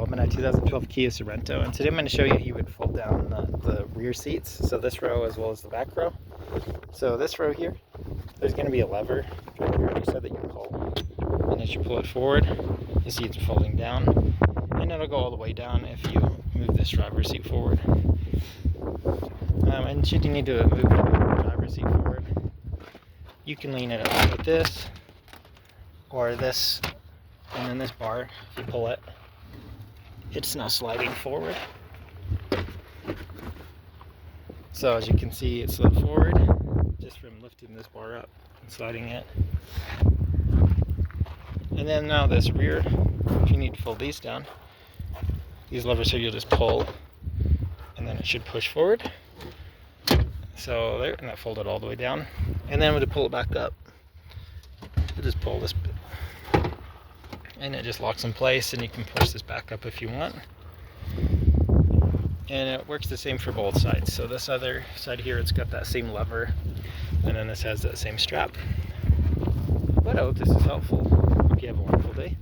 I'm in a 2012 Kia Sorento, and today I'm going to show you how you would fold down the rear seats, so this row as well as the back row. So this row here, there's going to be a lever right here, like I said, that you pull, and as you pull it forward, the seats are folding down, and it'll go all the way down if you move this driver's seat forward. And should you need to move the driver's seat forward, you can lean it up like this, or this, and then this bar, if you pull it, it's now sliding forward. So as you can see, it slid forward just from lifting this bar up and sliding it. And then now this rear, if you need to fold these down, these levers here you'll just pull, and then it should push forward. So there, and that folded all the way down. And then to pull it back up, you just pull this bit, and it just locks in place, and you can push this back up if you want. And it works the same for both sides. So this other side here, it's got that same lever, and then this has that same strap. But I hope this is helpful. Hope you have a wonderful day.